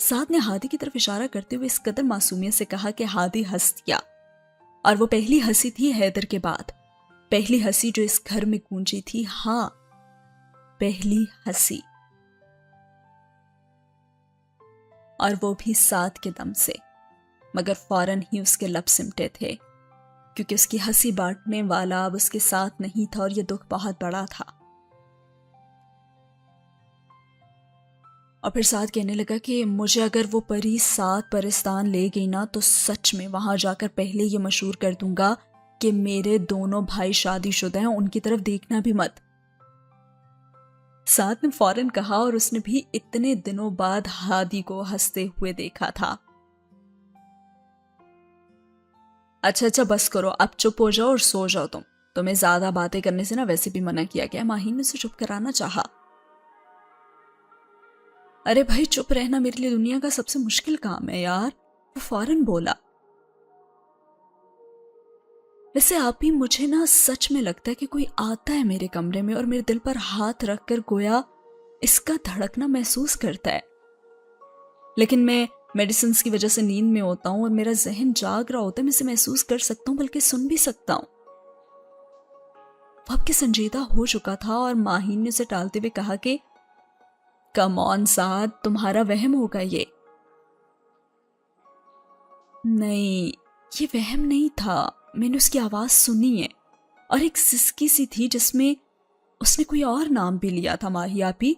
سعد نے ہادی کی طرف اشارہ کرتے ہوئے اس قدر معصومیت سے کہا کہ ہادی ہنس دیا، اور وہ پہلی ہنسی تھی حیدر کے بعد، پہلی ہنسی جو اس گھر میں گونجی تھی، ہاں پہلی ہنسی، اور وہ بھی سعد کے دم سے، مگر فوراً ہی اس کے لب سمٹے تھے، کیونکہ اس کی ہنسی بانٹنے والا اب اس کے ساتھ نہیں تھا، اور یہ دکھ بہت بڑا تھا۔ اور پھر سعد کہنے لگا کہ مجھے اگر وہ پری سعد پرستان لے گئی نا تو سچ میں وہاں جا کر پہلے یہ مشہور کر دوں گا کہ میرے دونوں بھائی شادی شدہ ہیں، ان کی طرف دیکھنا بھی مت۔ سعد نے فوراً کہا، اور اس نے بھی اتنے دنوں بعد ہادی کو ہنستے ہوئے دیکھا تھا۔ اچھا بس کرو، اب چپ ہو جاؤ اور سو جاؤ، تمہیں زیادہ باتیں کرنے سے نا ویسے بھی منع کیا گیا۔ ماہین نے اسے چپ کرانا چاہا۔ ارے بھائی چپ رہنا میرے لیے دنیا کا سب سے مشکل کام ہے یار، وہ فوراً بولا۔ ویسے آپ ہی مجھے نا سچ میں لگتا ہے کہ کوئی آتا ہے میرے کمرے میں اور میرے دل پر ہاتھ رکھ کر گویا اس کا دھڑکنا محسوس کرتا ہے، لیکن میں میڈیسنز کی وجہ سے نیند میں ہوتا ہوں اور میرا ذہن جاگ رہا ہوتا ہے، میں اسے محسوس کر سکتا ہوں بلکہ سن بھی سکتا ہوں۔ وہ اب کے سنجیدہ ہو چکا تھا، اور ماہین نے اسے ٹالتے ہوئے کہا کہ کم آن سعد، تمہارا وہم ہوگا یہ۔ نہیں، یہ وہم نہیں تھا، میں نے اس کی آواز سنی ہے، اور ایک سسکی سی تھی جس میں اس نے کوئی اور نام بھی لیا تھا، ماہی آپی۔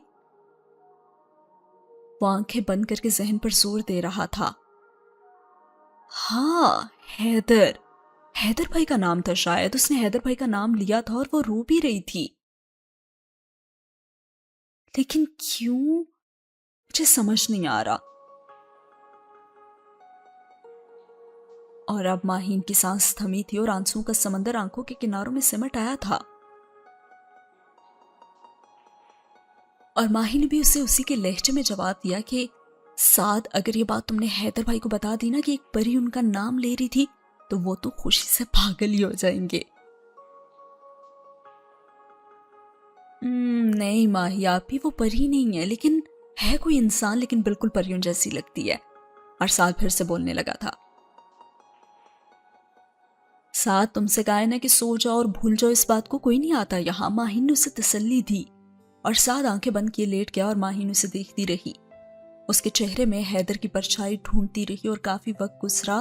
وہ آنکھیں بند کر کے ذہن پر زور دے رہا تھا۔ ہاں، حیدر بھائی کا نام تھا شاید، اس نے حیدر بھائی کا نام لیا تھا اور وہ رو بھی رہی تھی، لیکن کیوں مجھے سمجھ نہیں آ رہا۔ اور اب ماہین کی سانس تھمی تھی اور آنسوں کا سمندر آنکھوں کے کناروں میں سمٹ آیا تھا، اور ماہی نے بھی اسے اسی کے لہجے میں جواب دیا کہ سعد، اگر یہ بات تم نے حیدر بھائی کو بتا دی نا کہ ایک پری ان کا نام لے رہی تھی تو وہ تو خوشی سے پاگل ہی ہو جائیں گے۔ نہیں ماہی آپی، وہ پری نہیں ہے، لیکن ہے کوئی انسان، لیکن بالکل پریوں جیسی لگتی ہے۔ اور سعد پھر سے بولنے لگا تھا۔ سعد، تم سے کہا ہے نا کہ سو جاؤ اور بھول جاؤ اس بات کو، کوئی نہیں آتا یہاں۔ ماہین نے اسے تسلی دی، اور سعد آنکھیں بند کیے لیٹ گیا، اور ماہین اسے دیکھتی رہی۔ اس کے چہرے میں حیدر کی پرچھائی ڈھونڈتی رہی، اور کافی وقت گزرا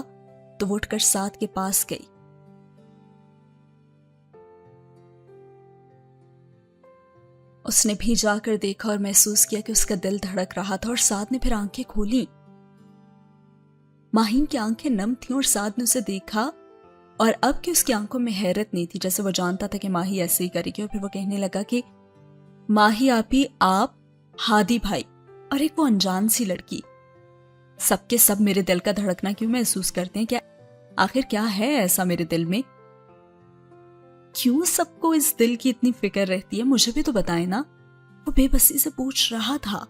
تو وہ اٹھ کر سعد کے پاس گئی۔ اس نے بھی جا کر دیکھا اور محسوس کیا کہ اس کا دل دھڑک رہا تھا، اور سعد نے پھر آنکھیں کھولی۔ ماہین کی آنکھیں نم تھیں اور سعد نے اسے دیکھا، اور اب کہ اس کی آنکھوں میں حیرت نہیں تھی، جیسے وہ جانتا تھا کہ ماہی ایسے ہی کرے گی۔ اور پھر وہ کہنے لگا کہ ماہی آپی، آپ، ہادی بھائی اور ایک وہ انجان سی لڑکی، سب کے سب میرے دل کا دھڑکنا کیوں محسوس کرتے ہیں؟ کیا آخر کیا ہے ایسا میرے دل میں؟ کیوں سب کو اس دل کی اتنی فکر رہتی ہے؟ مجھے بھی تو بتائیں نا، وہ بے بسی سے پوچھ رہا تھا۔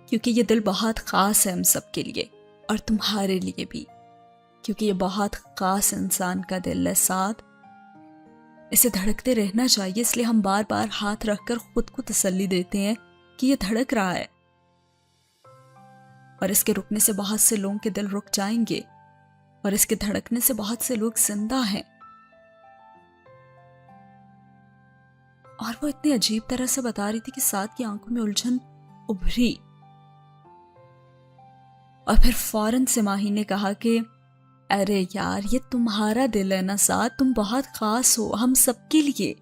کیونکہ یہ دل بہت خاص ہے ہم سب کے لیے، اور تمہارے لیے بھی، کیونکہ یہ بہت خاص انسان کا دل ہے سعد، اسے دھڑکتے رہنا چاہیے، اس لیے ہم بار بار ہاتھ رکھ کر خود کو تسلی دیتے ہیں کہ یہ دھڑک رہا ہے، اور اس کے رکنے سے بہت سے لوگوں کے دل رک جائیں گے، اور اس کے دھڑکنے سے بہت سے لوگ زندہ ہیں۔ اور وہ اتنی عجیب طرح سے بتا رہی تھی کہ سعد کی آنکھوں میں الجھن ابھری، اور پھر فوراً سے ماہی نے کہا کہ ارے یار، یہ تمہارا دل ہے نا سعد، تم بہت خاص ہو ہم سب کے لیے۔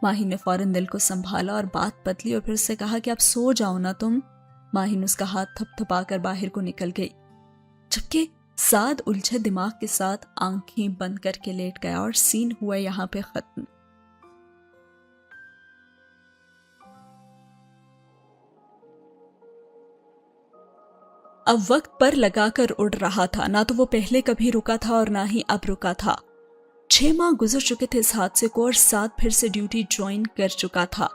ماہی نے فوراً دل کو سنبھالا اور بات بدلی، اور پھر اسے کہا کہ اب سو جاؤ نا تم۔ ماہی نے اس کا ہاتھ تھپ تھپا کر باہر کو نکل گئی، جبکہ سعد الجھے دماغ کے ساتھ آنکھیں بند کر کے لیٹ گیا، اور سین ہوا یہاں پہ ختم۔ اب وقت پر لگا کر اڑ رہا تھا، نہ تو وہ پہلے کبھی رکا تھا اور نہ ہی اب رکا تھا۔ 6 ماہ گزر چکے تھے اس حادثے کو، اور سعد پھر سے ڈیوٹی جوائن کر چکا تھا۔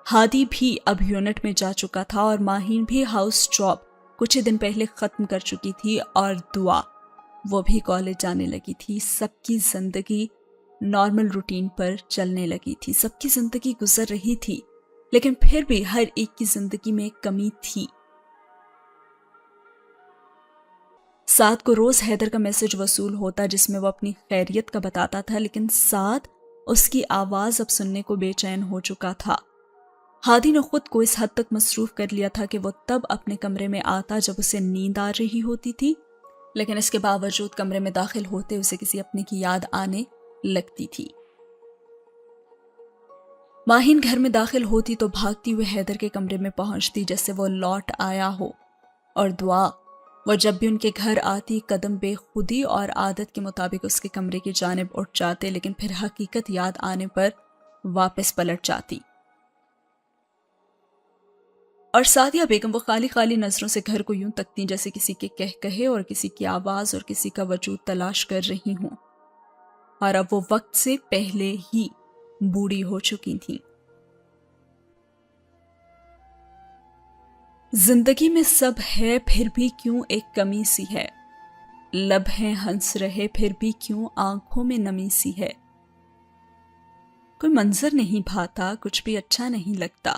ہادی بھی اب یونٹ میں جا چکا تھا، اور ماہین بھی ہاؤس جاب کچھ ہی دن پہلے ختم کر چکی تھی، اور دعا وہ بھی کالج جانے لگی تھی۔ سب کی زندگی نارمل روٹین پر چلنے لگی تھی، سب کی زندگی گزر رہی تھی، لیکن پھر بھی ہر ایک کی زندگی میں ایک کمی تھی۔ سعد کو روز حیدر کا میسج وصول ہوتا جس میں وہ اپنی خیریت کا بتاتا تھا، لیکن سعد اس کی آواز اب سننے کو بے چین ہو چکا تھا۔ ہادی نے خود کو اس حد تک مصروف کر لیا تھا کہ وہ تب اپنے کمرے میں آتا جب اسے نیند آ رہی ہوتی تھی، لیکن اس کے باوجود کمرے میں داخل ہوتے اسے کسی اپنے کی یاد آنے لگتی تھی۔ ماہین گھر میں داخل ہوتی تو بھاگتی ہوئے حیدر کے کمرے میں پہنچتی جیسے وہ لوٹ آیا ہو، اور دعا وہ جب بھی ان کے گھر آتی قدم بے خودی اور عادت کے مطابق اس کے کمرے کی جانب اٹھ جاتے، لیکن پھر حقیقت یاد آنے پر واپس پلٹ جاتی۔ اور سعدیہ بیگم وہ خالی خالی نظروں سے گھر کو یوں تکتی جیسے کسی کے کہے اور کسی کی آواز اور کسی کا وجود تلاش کر رہی ہوں، اور اب وہ وقت سے پہلے ہی بوڑھی ہو چکی تھیں۔ زندگی میں سب ہے پھر بھی کیوں ایک کمی سی ہے، لب ہیں ہنس رہے پھر بھی کیوں آنکھوں میں نمی سی ہے، کوئی منظر نہیں بھاتا کچھ بھی اچھا نہیں لگتا،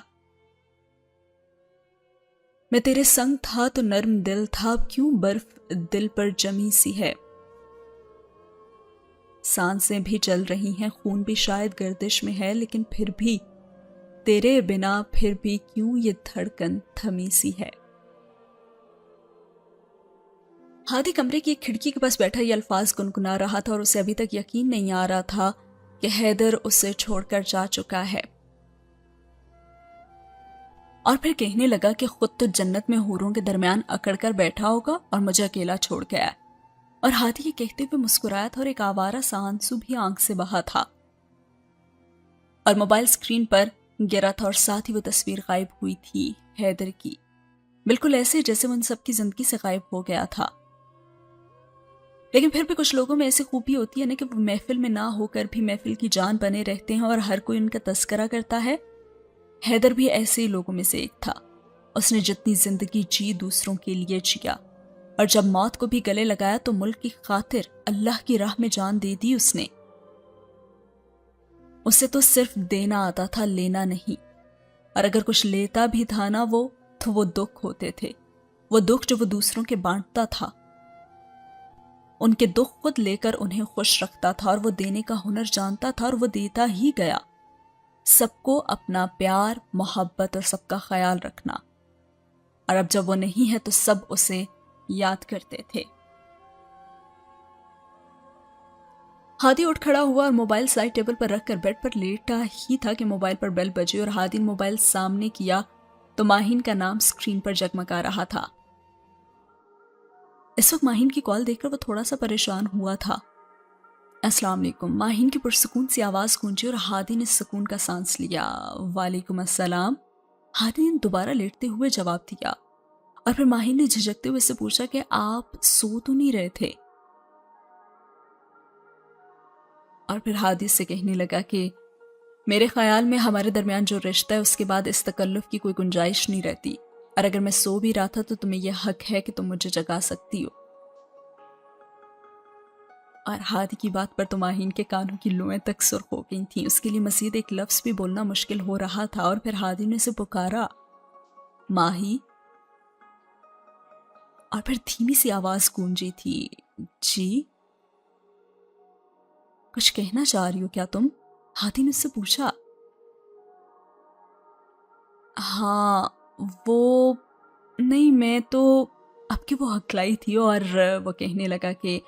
میں تیرے سنگ تھا تو نرم دل تھا اب کیوں برف دل پر جمی سی ہے، سانسیں بھی چل رہی ہیں خون بھی شاید گردش میں ہے، لیکن پھر بھی تیرے بنا پھر بھی کیوں یہ دھڑکن تھمی سی ہے۔ ہادی کمرے کی ایک کھڑکی کے پاس بیٹھا یہ الفاظ گنگنا رہا تھا اور اسے ابھی تک یقین نہیں آ رہا تھا کہ حیدر اسے چھوڑ کر جا چکا ہے، اور پھر کہنے لگا کہ خود تو جنت میں حوروں کے درمیان اکڑ کر بیٹھا ہوگا اور مجھے اکیلا چھوڑ گیا، اور ہادی یہ کہتے ہوئے مسکرایا تھا اور ایک آوارہ سا آنسو بھی آنکھ سے بہا تھا، اور موبائل اسکرین پر گرا تھا اور ساتھ ہی وہ تصویر غائب ہوئی تھی حیدر کی، بالکل ایسے جیسے وہ ان سب کی زندگی سے غائب ہو گیا تھا۔ لیکن پھر بھی کچھ لوگوں میں ایسی خوبی ہوتی ہے نا کہ وہ محفل میں نہ ہو کر بھی محفل کی جان بنے رہتے ہیں اور ہر کوئی ان کا تذکرہ کرتا ہے۔ حیدر بھی ایسے ہی لوگوں میں سے ایک تھا، اس نے جتنی زندگی جی دوسروں کے لیے جیا، اور جب موت کو بھی گلے لگایا تو ملک کی خاطر اللہ کی راہ میں جان دے دی اس نے۔ اسے تو صرف دینا آتا تھا لینا نہیں، اور اگر کچھ لیتا بھی تھا نا وہ تو وہ دکھ ہوتے تھے، وہ دکھ جو وہ دوسروں کے بانٹتا تھا، ان کے دکھ خود لے کر انہیں خوش رکھتا تھا، اور وہ دینے کا ہنر جانتا تھا اور وہ دیتا ہی گیا، سب کو اپنا پیار محبت اور سب کا خیال رکھنا، اور اب جب وہ نہیں ہے تو سب اسے یاد کرتے تھے۔ ہادی اٹھ کھڑا ہوا اور موبائل سائڈ ٹیبل پر رکھ کر بیڈ پر لیٹا ہی تھا کہ موبائل پر بیل بجی اور ہادی نے موبائل سامنے کیا تو ماہین کا نام سکرین پر جگمگا رہا تھا۔ اس وقت ماہین کی کال دیکھ کر وہ تھوڑا سا پریشان ہوا تھا۔ السلام علیکم، ماہین کی پرسکون سی آواز گونجی اور ہادی نے سکون کا سانس لیا۔ وعلیکم السلام، ہادی نے دوبارہ لیٹتے ہوئے جواب دیا، اور پھر ماہین نے جھجکتے ہوئے اس سے پوچھا کہ آپ سو تو نہیں رہے تھے؟ اور پھر ہادی سے کہنے لگا کہ میرے خیال میں ہمارے درمیان جو رشتہ ہے اس کے بعد اس تکلف کی کوئی گنجائش نہیں رہتی، اور اگر میں سو بھی رہا تھا تو تمہیں یہ حق ہے کہ تم مجھے جگا سکتی ہو۔ اور ہادی کی بات پر تو ماہین کے کانوں کی لوئیں تک سرخ ہو گئی تھیں، اس کے لیے مزید ایک لفظ بھی بولنا مشکل ہو رہا تھا، اور پھر ہادی نے اسے پکارا، ماہی، اور پھر دھیمی سی آواز گونجی تھی، جی؟ کچھ کہنا چاہ رہی ہو کیا تم؟ ہادی نے اس سے پوچھا۔ ہاں وہ نہیں، میں تو اب کی وہ ہکلائی تھی، اور وہ کہنے لگا کہ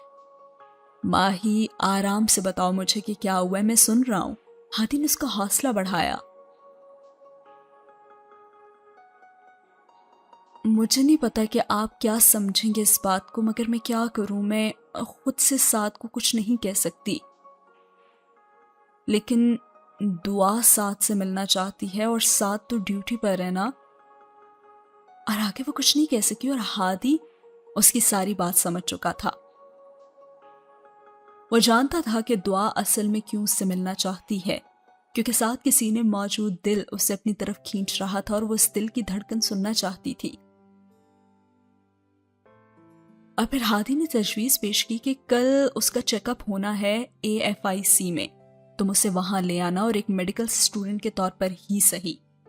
ماہی آرام سے بتاؤ مجھے کہ کیا ہوا ہے، میں سن رہا ہوں۔ ہادی نے اس کا حوصلہ بڑھایا۔ مجھے نہیں پتا کہ آپ کیا سمجھیں گے اس بات کو، مگر میں کیا کروں، میں خود سے سعد کو کچھ نہیں کہہ سکتی، لیکن دعا سعد سے ملنا چاہتی ہے اور سعد تو ڈیوٹی پر ہے نا، اور آگے وہ کچھ نہیں کہہ سکی، اور ہادی اس کی ساری بات سمجھ چکا تھا۔ وہ جانتا تھا کہ دعا اصل میں کیوں اس سے ملنا چاہتی ہے، کیونکہ سعد کے سینے میں موجود دل اسے اپنی طرف کھینچ رہا تھا اور وہ اس دل کی دھڑکن سننا چاہتی تھی۔ اور پھر ہادی نے تجویز پیش کی کہ کل اس کا چیک اپ ہونا ہے AFIC میں، تم اسے وہاں لے آنا، اور ایک میڈیکل اسٹوڈنٹ کے طور پر ہی صحیح۔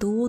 2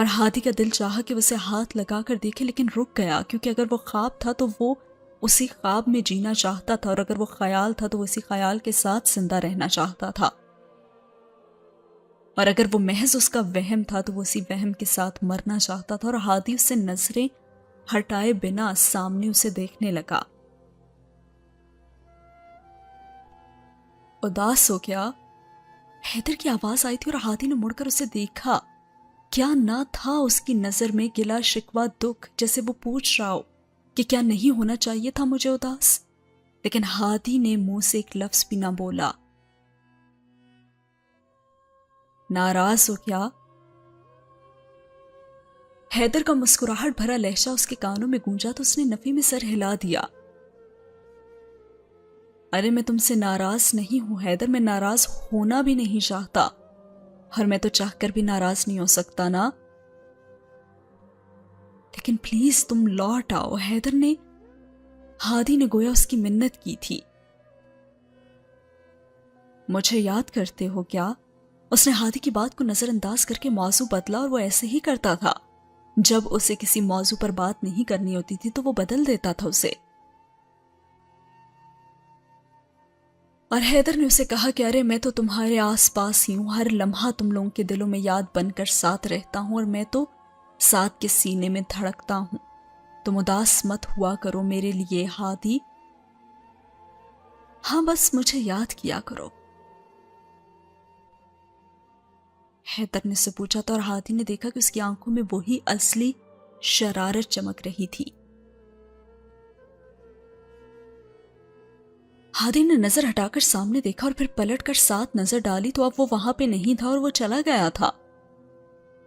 اور ہادی کا دل چاہا کہ اسے ہاتھ لگا کر دیکھے، لیکن رک گیا، کیونکہ اگر وہ خواب تھا تو وہ اسی خواب میں جینا چاہتا تھا، اور اگر وہ خیال تھا تو وہ اسی خیال کے ساتھ زندہ رہنا چاہتا تھا، اور اگر وہ محض اس کا وہم تھا تو وہ اسی وہم کے ساتھ مرنا چاہتا تھا۔ اور ہادی اسے نظریں ہٹائے بنا سامنے اسے دیکھنے لگا۔ اداس ہو گیا، حیدر کی آواز آئی تھی اور ہادی نے مڑ کر اسے دیکھا۔ کیا نہ تھا اس کی نظر میں گلا شکوہ دکھ، جیسے وہ پوچھ رہا ہو کہ کیا نہیں ہونا چاہیے تھا مجھے اداس؟ لیکن ہادی نے منہ سے ایک لفظ بھی نہ بولا۔ ناراض ہو کیا؟ حیدر کا مسکراہٹ بھرا لہجہ اس کے کانوں میں گونجا تو اس نے نفی میں سر ہلا دیا۔ ارے میں تم سے ناراض نہیں ہوں حیدر، میں ناراض ہونا بھی نہیں چاہتا، اور میں تو چاہ کر بھی ناراض نہیں ہو سکتا نا، لیکن پلیز تم لوٹ آؤ۔ حیدر نے، ہادی نے گویا اس کی منت کی تھی۔ مجھے یاد کرتے ہو کیا؟ اس نے ہادی کی بات کو نظر انداز کر کے موضوع بدلا، اور وہ ایسے ہی کرتا تھا۔ جب اسے کسی موضوع پر بات نہیں کرنی ہوتی تھی تو وہ بدل دیتا تھا اسے۔ اور حیدر نے اسے کہا کہ ارے میں تو تمہارے آس پاس ہی ہوں، ہر لمحہ تم لوگوں کے دلوں میں یاد بن کر ساتھ رہتا ہوں، اور میں تو ساتھ کے سینے میں دھڑکتا ہوں۔ تم اداس مت ہوا کرو میرے لیے ہادی، ہاں بس مجھے یاد کیا کرو۔ حیدر نے سے پوچھا تھا، اور ہادی نے دیکھا کہ اس کی آنکھوں میں وہی اصلی شرارت چمک رہی تھی۔ ہادی نے نظر ہٹا کر سامنے دیکھا اور پھر پلٹ کر ساتھ نظر ڈالی تو اب وہ وہاں پہ نہیں تھا اور وہ چلا گیا تھا۔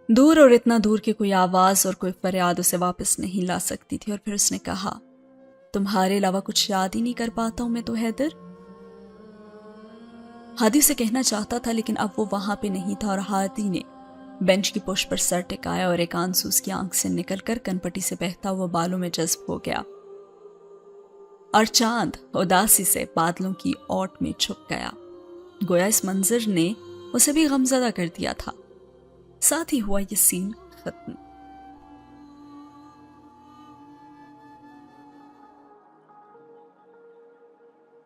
دور اور اتنا دور کہ کوئی آواز اور کوئی فریاد اسے واپس نہیں لا سکتی تھی۔ اور پھر اس نے کہا، تمہارے علاوہ کچھ یاد ہی نہیں کر پاتا ہوں میں تو حیدر۔ ہادی سے کہنا چاہتا تھا لیکن اب وہ وہاں پہ نہیں تھا، اور ہادی نے بینچ کی پشت پر سر ٹکایا اور ایک آنسو اس کی آنکھ سے نکل کر کنپٹی سے بہتا ہوا بالوں میں جذب ہو گیا، اور چاند اداسی سے بادلوں کی اوٹ میں چھپ گیا۔ گویا اس منظر نے اسے بھی غمزدہ کر دیا تھا۔ ساتھ ہی ہوا یہ سین ختم۔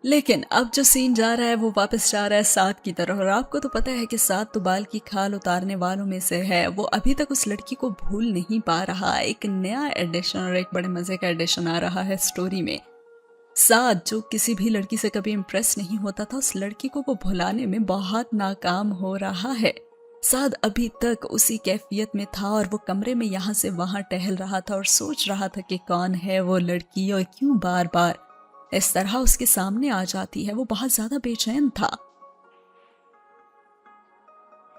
لیکن اب جو سین جا رہا ہے وہ واپس جا رہا ہے سعد کی طرف، اور آپ کو تو پتہ ہے کہ سعد تو بال کی کھال اتارنے والوں میں سے ہے۔ وہ ابھی تک اس لڑکی کو بھول نہیں پا رہا۔ ایک نیا ایڈیشن اور ایک بڑے مزے کا ایڈیشن آ رہا ہے سٹوری میں۔ سعد جو کسی بھی لڑکی سے کبھی امپریس نہیں ہوتا تھا، اس لڑکی کو وہ بھلانے میں بہت ناکام ہو رہا ہے۔ سعد ابھی تک اسی کیفیت میں تھا اور وہ کمرے میں یہاں سے وہاں ٹہل رہا تھا اور سوچ رہا تھا کہ کون ہے وہ لڑکی اور کیوں بار بار اس طرح اس کے سامنے آ جاتی ہے۔ وہ بہت زیادہ بے چین تھا۔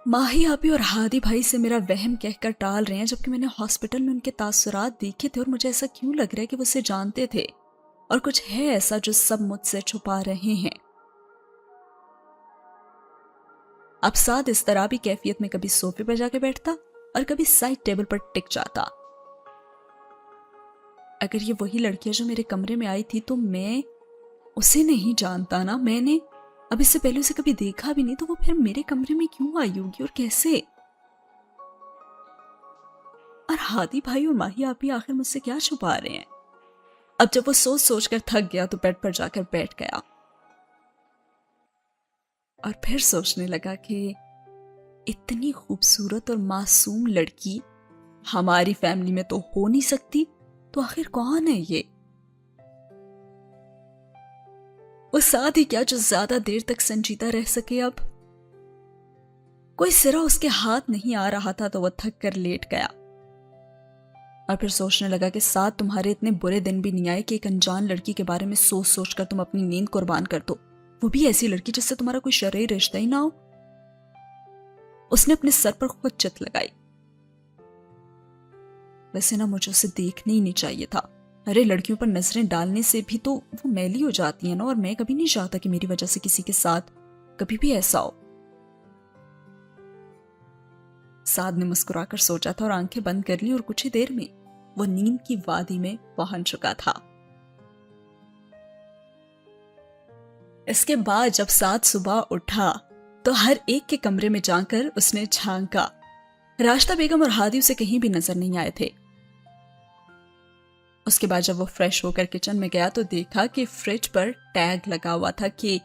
ماہی آپی اور ہادی بھائی سے میرا وہم کہہ کر ٹال رہے ہیں، جبکہ میں نے ہاسپٹل میں ان کے تاثرات دیکھے تھے اور مجھے ایسا کیوں لگ رہا ہے کہ وہ اسے جانتے تھے اور کچھ ہے ایسا جو سب مجھ سے چھپا رہے ہیں۔ اب سعد اس طرح بھی کیفیت میں کبھی صوفے پر جا کے بیٹھتا اور کبھی سائڈ ٹیبل پر ٹک جاتا۔ اگر یہ وہی لڑکی ہے جو میرے کمرے میں آئی تھی تو میں اسے نہیں جانتا نا، میں نے اب اس سے پہلے اسے کبھی دیکھا بھی نہیں، تو وہ پھر میرے کمرے میں کیوں آئی ہوگی اور کیسے؟ اور ہادی بھائی اور ماہی آپی آخر مجھ سے کیا چھپا رہے ہیں؟ اب جب وہ سوچ سوچ کر تھک گیا تو بیڈ پر جا کر بیٹھ گیا اور پھر سوچنے لگا کہ اتنی خوبصورت اور معصوم لڑکی ہماری فیملی میں تو ہو نہیں سکتی، تو آخر کون ہے یہ؟ وہ ساتھ ہی کیا جو زیادہ دیر تک سنجیدہ رہ سکے؟ اب کوئی سرا اس کے ہاتھ نہیں آ رہا تھا تو وہ تھک کر لیٹ گیا اور پھر سوچنے لگا کہ ساتھ تمہارے اتنے برے دن بھی نہیں آئے کہ ایک انجان لڑکی کے بارے میں سوچ سوچ کر تم اپنی نیند قربان کر دو، وہ بھی ایسی لڑکی جس سے تمہارا کوئی شرعی رشتہ ہی نہ ہو۔ اس نے اپنے سر پر خود چت لگائی۔ ویسے نا مجھے اسے دیکھنے ہی نہیں چاہیے تھا۔ ارے لڑکیوں پر نظریں ڈالنے سے بھی تو وہ میلی ہو جاتی ہیں نا، اور میں کبھی نہیں چاہتا کہ میری وجہ سے کسی کے ساتھ کبھی بھی ایسا ہو۔ سعد نے مسکرا کر سوچا تھا اور آنکھیں بند کر لی، اور کچھ ہی دیر میں وہ نیند کی وادی میں پہنچ چکا تھا۔ اس کے بعد جب سعد صبح اٹھا تو ہر ایک کے کمرے میں جا کر اس نے جھانکا راشدہ بیگم اور ہادی اسے کہیں بھی نظر نہیں آئے تھے۔ اس کے بعد جب وہ فریش ہو کر کچن میں گیا تو دیکھا کہ فریج پر ٹیگ لگا ہوا تھا کہ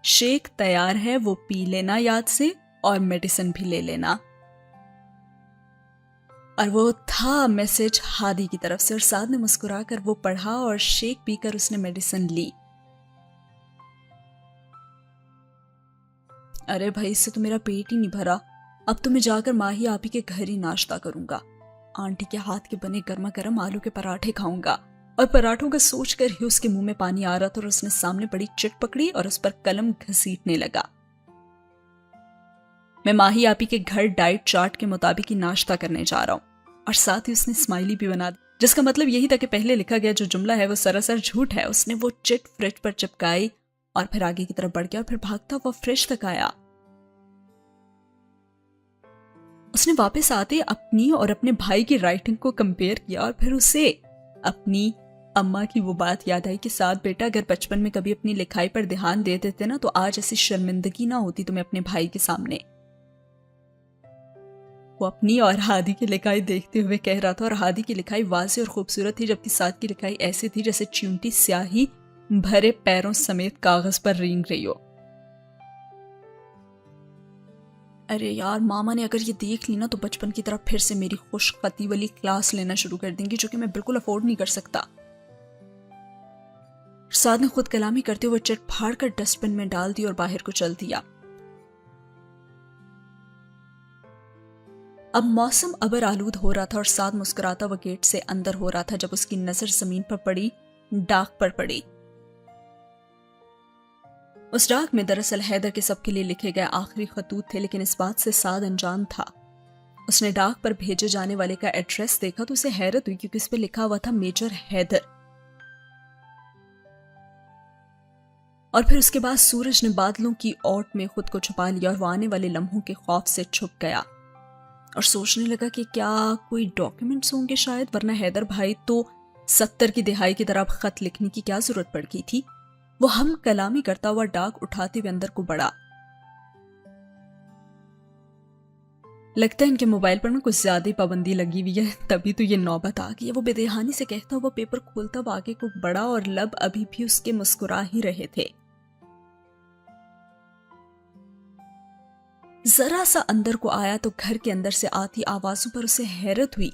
شیک تیار ہے، وہ پی لینا یاد سے، اور میڈیسن بھی لے لینا۔ اور وہ تھا میسج ہادی کی طرف سے، اور سعد نے مسکرا کر وہ پڑھا اور شیک پی کر اس نے میڈیسن لی۔ ارے بھائی، اس سے تو میرا پیٹ ہی نہیں بھرا، اب تو میں جا کر ماہی آپی کے گھر ہی ناشتہ کروں گا، آنٹی کے ہاتھ کے بنے گرما گرم آلو کے پراٹھے کھاؤں گا۔ اور پراٹھوں کا سوچ کر ہی اس کے منہ میں پانی آ رہا تھا، اور اس نے سامنے پڑی چٹ پکڑی اور اس پر قلم گھسیٹنے لگا۔ میں ماہی آپی کے گھر ڈائٹ چارٹ کے مطابق ہی ناشتہ کرنے جا رہا ہوں۔ اور ساتھ ہی اس نے اسمائلی بھی بنا دی، جس کا مطلب یہی تھا کہ پہلے لکھا گیا جو جملہ ہے وہ سراسر جھوٹ ہے۔ اس نے وہ چٹ فریج پر چپکائی اور پھر آگے کی طرف بڑھ گیا اور پھر بھاگتا ہوا فریج تک آیا۔ اس نے واپس آتے اپنی اور اپنے بھائی کی رائٹنگ کو کمپیئر کیا، اور پھر اسے اپنی اماں کی وہ بات یاد آئی کہ ساتھ بیٹا، اگر بچپن میں کبھی اپنی لکھائی پر دھیان دے دیتے نا تو آج ایسی شرمندگی نہ ہوتی تمہیں اپنے بھائی کے سامنے۔ وہ اپنی اور ہادی کی لکھائی دیکھتے ہوئے کہہ رہا تھا، اور ہادی کی لکھائی واضح اور خوبصورت تھی، جبکہ ساتھ کی لکھائی ایسی تھی جیسے چیونٹی سیاہی بھرے پیروں سمیت کاغذ پر رینگ رہی ہو۔ ارے یار، ماما نے اگر یہ دیکھ لی نا تو بچپن کی طرح پھر سے میری خوش خطی والی کلاس لینا شروع کر دیں گی، جو کہ میں بالکل افورڈ نہیں کر سکتا۔ سعد نے خود کلامی کرتے ہوئے چٹ پھاڑ کر ڈسٹ بن میں ڈال دی اور باہر کو چل دیا۔ اب موسم ابر آلود ہو رہا تھا اور سعد مسکراتا وہ گیٹ سے اندر ہو رہا تھا جب اس کی نظر زمین پر پڑی ڈاک پر پڑی۔ اس ڈاک میں دراصل حیدر کے سب کے لیے لکھے گئے آخری خطوط تھے، لیکن اس بات سے سعد انجان تھا۔ اس نے ڈاک پر بھیجے جانے والے کا ایڈریس دیکھا تو اسے حیرت ہوئی، کیونکہ اس پہ لکھا ہوا تھا میجر حیدر۔ اور پھر اس کے بعد سورج نے بادلوں کی اوٹ میں خود کو چھپا لیا اور وہ آنے والے لمحوں کے خوف سے چھپ گیا، اور سوچنے لگا کہ کیا کوئی ڈاکیومنٹس ہوں گے شاید، ورنہ حیدر بھائی تو 70 کی دہائی کی طرح خط لکھنے کی کیا ضرورت پڑ گئی تھی۔ وہ ہم کلامی کرتا ہوا ڈاک اٹھاتے ہوئے اندر کو بڑھا۔ لگتا ہے ان کے موبائل پر کچھ زیادہ ہی پابندی لگی ہوئی ہے، تبھی تو یہ نوبت آ گئی ہے۔ وہ بے دہانی سے کہتا ہوا پیپر کھولتا ہوا آگے کو بڑھا، اور لب ابھی بھی اس کے مسکرا ہی رہے تھے۔ ذرا سا اندر کو آیا تو گھر کے اندر سے آتی آوازوں پر اسے حیرت ہوئی۔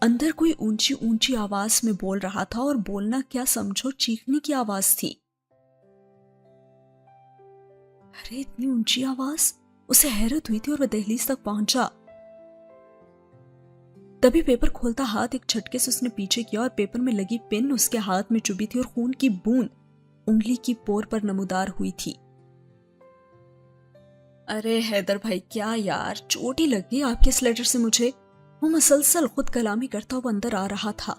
اندر کوئی اونچی اونچی آواز میں بول رہا تھا، اور بولنا کیا سمجھو چیخنے کی آواز تھی۔ ارے اتنی اونچی آواز! اسے حیرت ہوئی تھی اور وہ دہلیز تک پہنچا۔ تبھی پیپر کھولتا ہاتھ ایک جھٹکے سے اس نے پیچھے کیا، اور پیپر میں لگی پن اس کے ہاتھ میں چبھی تھی اور خون کی بوند انگلی کی پور پر نمودار ہوئی تھی۔ ارے حیدر بھائی، کیا یار، چوٹ ہی لگ گئی آپ کے اس لیٹر سے مجھے۔ وہ مسلسل خود کلامی کرتا ہوا اندر آ رہا تھا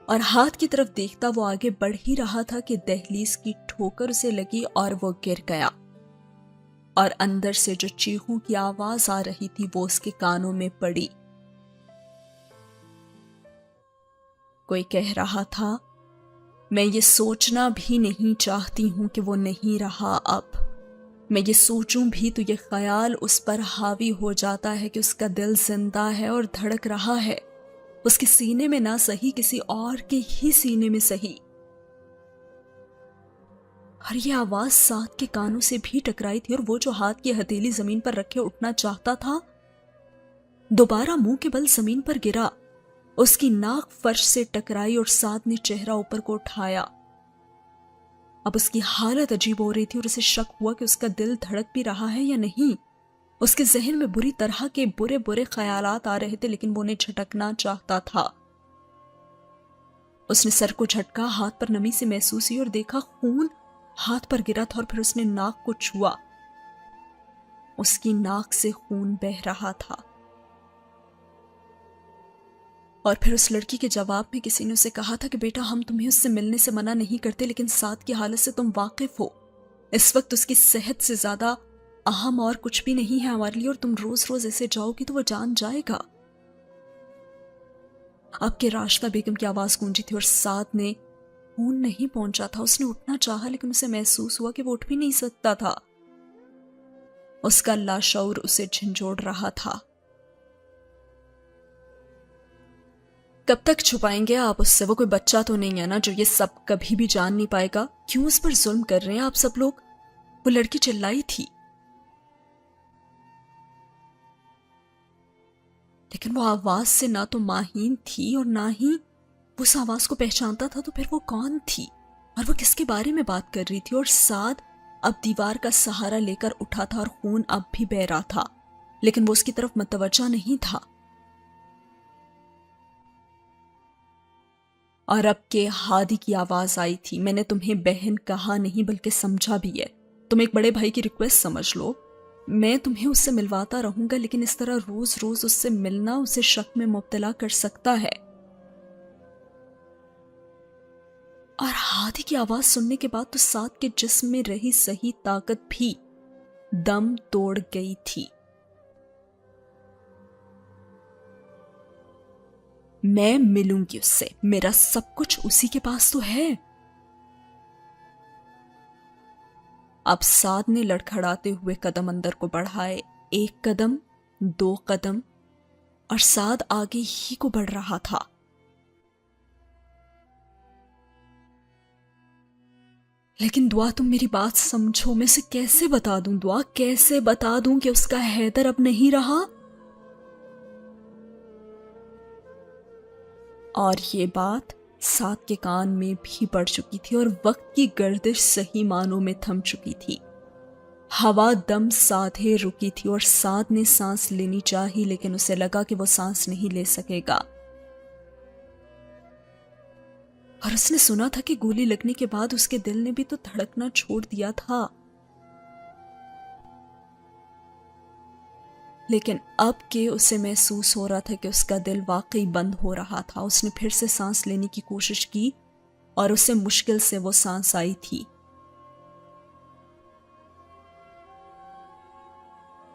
اور ہاتھ کی طرف دیکھتا وہ آگے بڑھ ہی رہا تھا کہ دہلیز کی ٹھوکر اسے لگی اور وہ گر گیا، اور اندر سے جو چیخوں کی آواز آ رہی تھی وہ اس کے کانوں میں پڑی۔ کوئی کہہ رہا تھا، میں یہ سوچنا بھی نہیں چاہتی ہوں کہ وہ نہیں رہا اب، میں یہ سوچوں بھی تو یہ خیال اس پر حاوی ہو جاتا ہے کہ اس کا دل زندہ ہے اور دھڑک رہا ہے، اس کے سینے میں نہ سہی کسی اور کے ہی سینے میں سہی۔ اور یہ آواز سعد کے کانوں سے بھی ٹکرائی تھی، اور وہ جو ہاتھ کی ہتھیلی زمین پر رکھے اٹھنا چاہتا تھا دوبارہ منہ کے بل زمین پر گرا۔ اس کی ناک فرش سے ٹکرائی اور سعد نے چہرہ اوپر کو اٹھایا۔ اب اس کی حالت عجیب ہو رہی تھی اور اسے شک ہوا کہ اس کا دل دھڑک بھی رہا ہے یا نہیں۔ اس کے ذہن میں بری طرح کے برے برے خیالات آ رہے تھے، لیکن وہ انہیں جھٹکنا چاہتا تھا۔ اس نے سر کو جھٹکا، ہاتھ پر نمی سے محسوس ہوئی اور دیکھا خون ہاتھ پر گرا تھا، اور پھر اس نے ناک کو چھوا۔ اس کی ناک سے خون بہہ رہا تھا، اور پھر اس لڑکی کے جواب میں کسی نے اسے کہا تھا کہ بیٹا، ہم تمہیں اس سے ملنے سے منع نہیں کرتے، لیکن سعد کی حالت سے تم واقف ہو، اس وقت اس کی صحت سے زیادہ اہم اور کچھ بھی نہیں ہے ہمارے لیے، اور تم روز روز ایسے جاؤ گی تو وہ جان جائے گا۔ اب کے راشدہ بیگم کی آواز گونجی تھی اور سعد نے خون نہیں پہنچا تھا۔ اس نے اٹھنا چاہا لیکن اسے محسوس ہوا کہ وہ اٹھ بھی نہیں سکتا تھا۔ اس کا لاشعور اسے جھنجھوڑ رہا تھا۔ کب تک چھپائیں گے آپ اس سے؟ وہ کوئی بچہ تو نہیں ہے نا جو یہ سب کبھی بھی جان نہیں پائے گا؟ کیوں اس پر ظلم کر رہے ہیں آپ سب لوگ؟ وہ لڑکی چلائی تھی، لیکن وہ آواز سے نہ تو ماہین تھی اور نہ ہی وہ اس آواز کو پہچانتا تھا، تو پھر وہ کون تھی اور وہ کس کے بارے میں بات کر رہی تھی؟ اور سعد اب دیوار کا سہارا لے کر اٹھا تھا اور خون اب بھی بہہ رہا تھا، لیکن وہ اس کی طرف متوجہ نہیں تھا۔ اور اب کے ہادی کی آواز آئی تھی، میں نے تمہیں بہن کہا نہیں بلکہ سمجھا بھی ہے، تم ایک بڑے بھائی کی ریکویسٹ سمجھ لو، میں تمہیں اس سے ملواتا رہوں گا، لیکن اس طرح روز روز اس سے ملنا اسے شک میں مبتلا کر سکتا ہے۔ اور ہادی کی آواز سننے کے بعد تو سعد کے جسم میں رہی صحیح طاقت بھی دم توڑ گئی تھی۔ میں ملوں گی اس سے، میرا سب کچھ اسی کے پاس تو ہے۔ اب سعد نے لڑکھڑاتے ہوئے قدم اندر کو بڑھائے، ایک قدم، دو قدم، اور سعد آگے ہی کو بڑھ رہا تھا۔ لیکن دعا تم میری بات سمجھو، میں اسے کیسے بتا دوں؟ دعا کیسے بتا دوں کہ اس کا حیدر اب نہیں رہا؟ اور یہ بات سعد کے کان میں بھی پڑ چکی تھی اور وقت کی گردش صحیح معنوں میں تھم چکی تھی۔ ہوا دم سادھے رکی تھی اور سعد نے سانس لینی چاہی، لیکن اسے لگا کہ وہ سانس نہیں لے سکے گا۔ اور اس نے سنا تھا کہ گولی لگنے کے بعد اس کے دل نے بھی تو دھڑکنا چھوڑ دیا تھا، لیکن اب کہ اسے محسوس ہو رہا تھا کہ اس کا دل واقعی بند ہو رہا تھا۔ اس نے پھر سے سانس لینے کی کوشش کی اور اسے مشکل سے وہ سانس آئی تھی،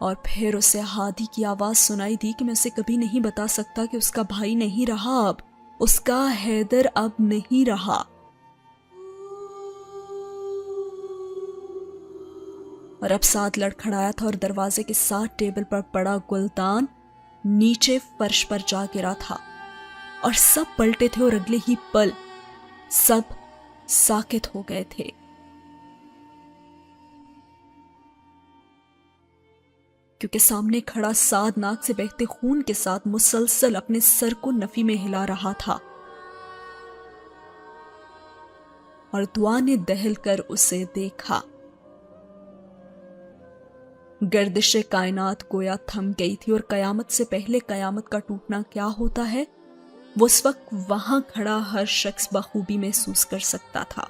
اور پھر اسے ہادی کی آواز سنائی دی کہ میں اسے کبھی نہیں بتا سکتا کہ اس کا بھائی نہیں رہا، اب اس کا حیدر اب نہیں رہا۔ اور اب ساتھ لڑکھڑایا تھا اور دروازے کے ساتھ ٹیبل پر پڑا گلدان نیچے فرش پر جا گرا تھا، اور سب پلٹے تھے اور اگلے ہی پل سب ساکت ہو گئے تھے۔ کیونکہ سامنے کھڑا سعد ناک سے بہتے خون کے ساتھ مسلسل اپنے سر کو نفی میں ہلا رہا تھا، اور دعا نے دہل کر اسے دیکھا۔ گردش کائنات گویا تھم گئی تھی، اور قیامت سے پہلے قیامت کا ٹوٹنا کیا ہوتا ہے وہ اس وقت وہاں کھڑا ہر شخص بخوبی محسوس کر سکتا تھا۔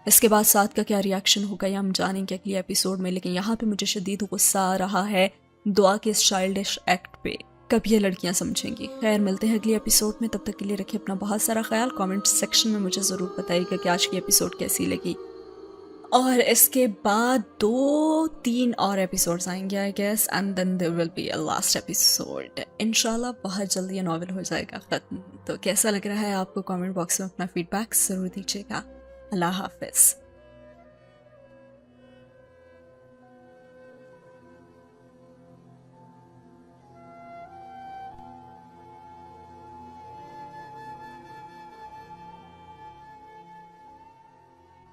اس کے بعد سعد کا کیا ریاکشن ہوگا یہ ہم جانیں گے اگلی ایپیسوڈ میں، لیکن یہاں پہ مجھے شدید غصہ آ رہا ہے دعا کے اس چائلڈش ایکٹ پہ۔ کب یہ لڑکیاں سمجھیں گی؟ خیر، ملتے ہیں اگلی ایپیسوڈ میں، تب تک کے لیے رکھیں اپنا بہت سارا خیال۔ کامنٹ سیکشن میں مجھے ضرور بتائیے گا کہ آج کی ایپیسوڈ کیسی لگی، اور اس کے بعد 2-3 اور ایپیسوڈز آئیں گے I guess, and then there will be a last episode انشاءاللہ۔ بہت جلدی یہ ناول ہو جائے گا ختم۔ تو کیسا لگ رہا ہے آپ کو؟ کامنٹ باکس میں اپنا فیڈ بیک ضرور دیجیے گا۔ اللہ حافظ۔